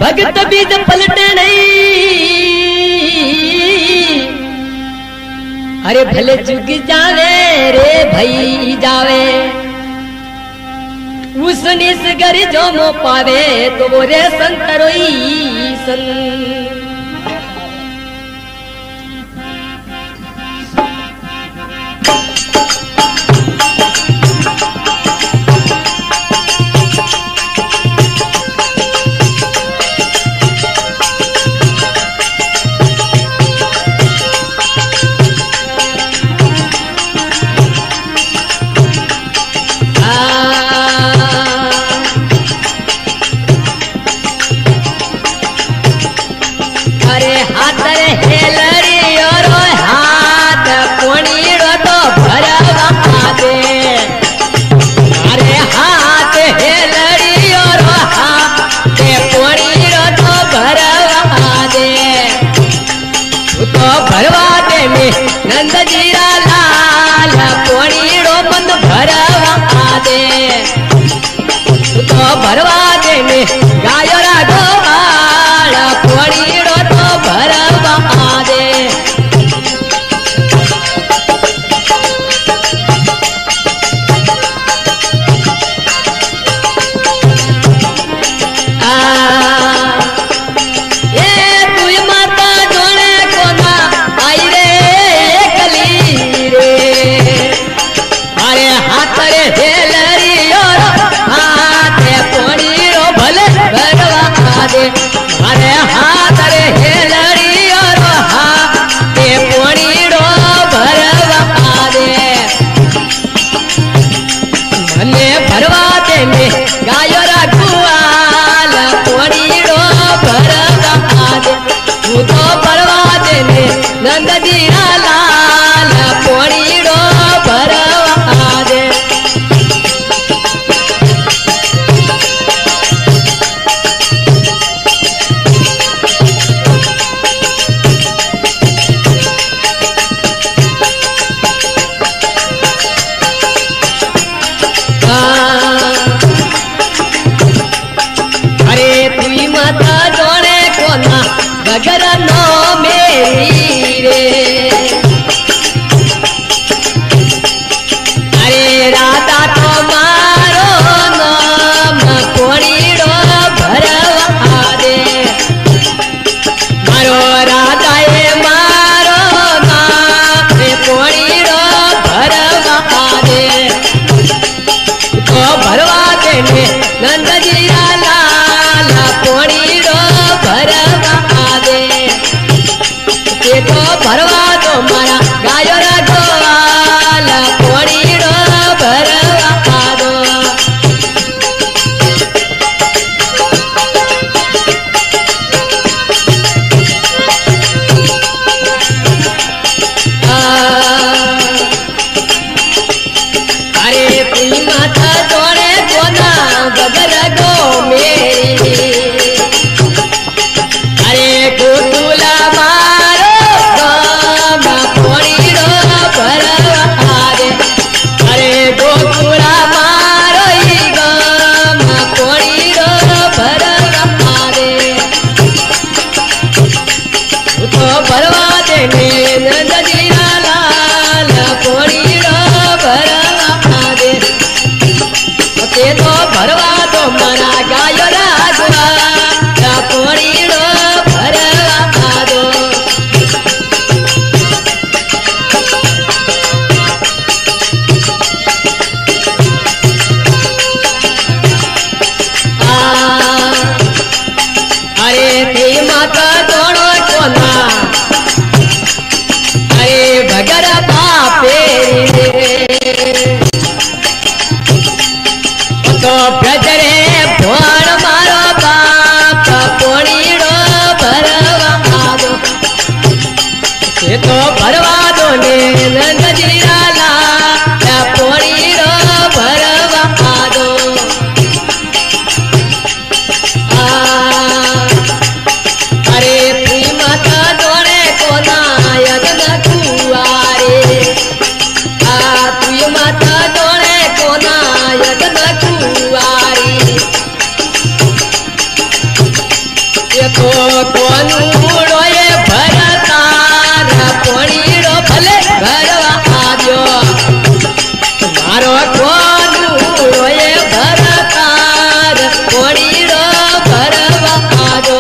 भगत बीज पलटे नहीं, अरे भले जुग जावे रे भई जावे, उस निस घर जो मो पावे तो वो रे संत रोई सन। नंद जीरा लाल कोणीड़ो बंद भरवा दे, तो भरवा दे में गायो राधो वाल कोणीड़ो तो भरवा दे। अरे हाथ रे हेलड़ी और हाथे पोणीड़ो भरवा दे, मने भरवा दे में गायो रघुआल पोणीड़ो भरवा दे, तू तो भरवा दे में नंद जीरा लाल पोणीड़ो भरवा दे। अरे तुई माता जोड़े कोना बगर नो मेरी रे, अरे राधा तो मारो नाम कोणीड़ो भरवा दे, मारो राधा ये मारो नाम कोणीड़ो भरवा दे, तो भरवा दे में नंद जीरा लाल कोणीड़ो भरवा दे, ते तो भरवा दो मारा गायो रघुआल कोणीड़ो भरवा दो। अरे तुई माता जोड़े कोना बगर गो मेरी, अरे गोकुला मारो गाम कोणीड़ो भरवा दे, अरे गोकुला मारो ई गाम कोणीड़ो भरवा दे, तो भरवा दे में नंद जीरा लाल कोणीड़ो भरवा दे, ते तो भरवा दो मना गायो राघुआल कोणीड़ो भरवा दो। अरे ती माता जोड़ो कोना, अरे भगर बापे तो ब्रजरे भोण मारो बाप कोणीड़ो भरवा दो, ये तो भरवा दो ने नंद जीरा लाल कोणीड़ो भरवा दो। अरे तुई माता जोड़े कोना यज्ञ कुआरे, तुई माता जोड़े કોના યજ્ઞ કુવારી એ તો કોનુડો એ ભરતાર પોણીડો ભલે ભરવા આવ્યો મારો કોનુડો એ ભરતાર પોણીડો ભરવા આવ્યો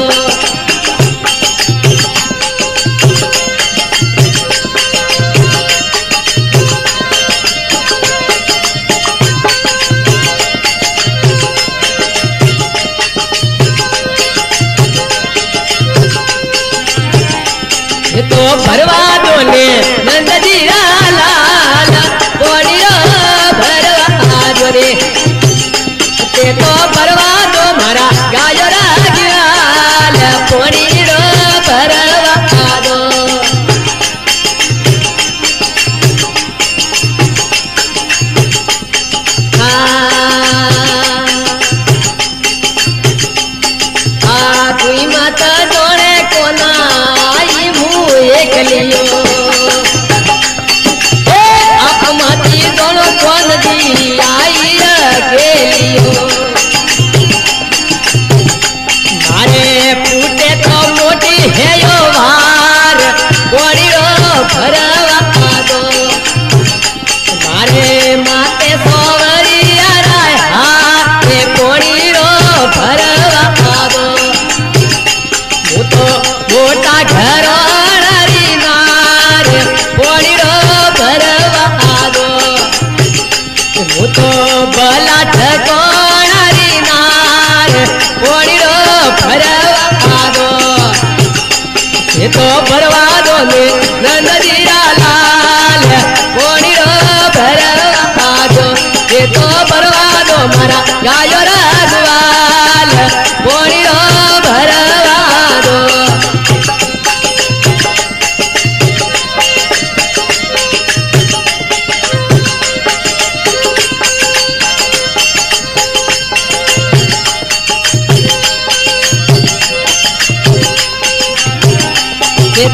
तो भरवा दो ने नंदजी लाल पोड़ियो भरवा दो रे ते तो भरवा दो मारा गायो रागियाल पोड़ियो भरवा दो कोई माता जोड़े कोना लियो मती दोनों कौन दी आई अकेलियो मारे फूटे तो मोटी है यो वार बोड़ियो भरवा दो मारे माते सोवरिया राय हाथे बोड़ियो भरवा दो वो तो मोटा घर तो बला ठकोणारी नार पोड़ीरो भरवा दो ये तो भरवा दो ने नंदजीरा लाल पोड़ीरो भरवा दो ये तो भरवा दो मारा गायो रघुवाल पोड़ीरो भरवा दो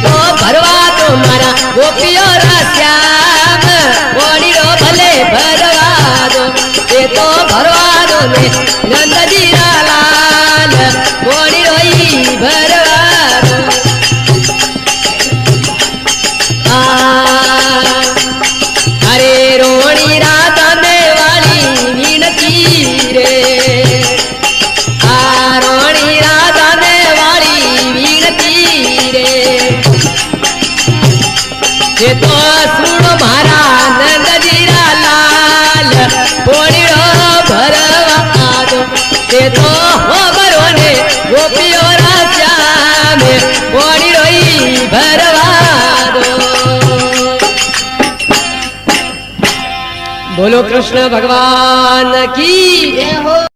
तो भरवा दो मारा गोपियो श्याम बोड़ीरो भले भरवा दो ये तो भरवा दो ने नंदजी लाल बोड़ीरो ही भरवा दो अरे रोणी राधा में वाली विनती रे रोणी राधा में वाली विनती रे ये तो सुनो मारा नंदजीरा लाल पोड़ीरो भरवा दो ये तो हो भरो ने गोपियो श्याम पोड़ीरो ही भरवा दो बोलो कृष्ण भगवान की जय हो।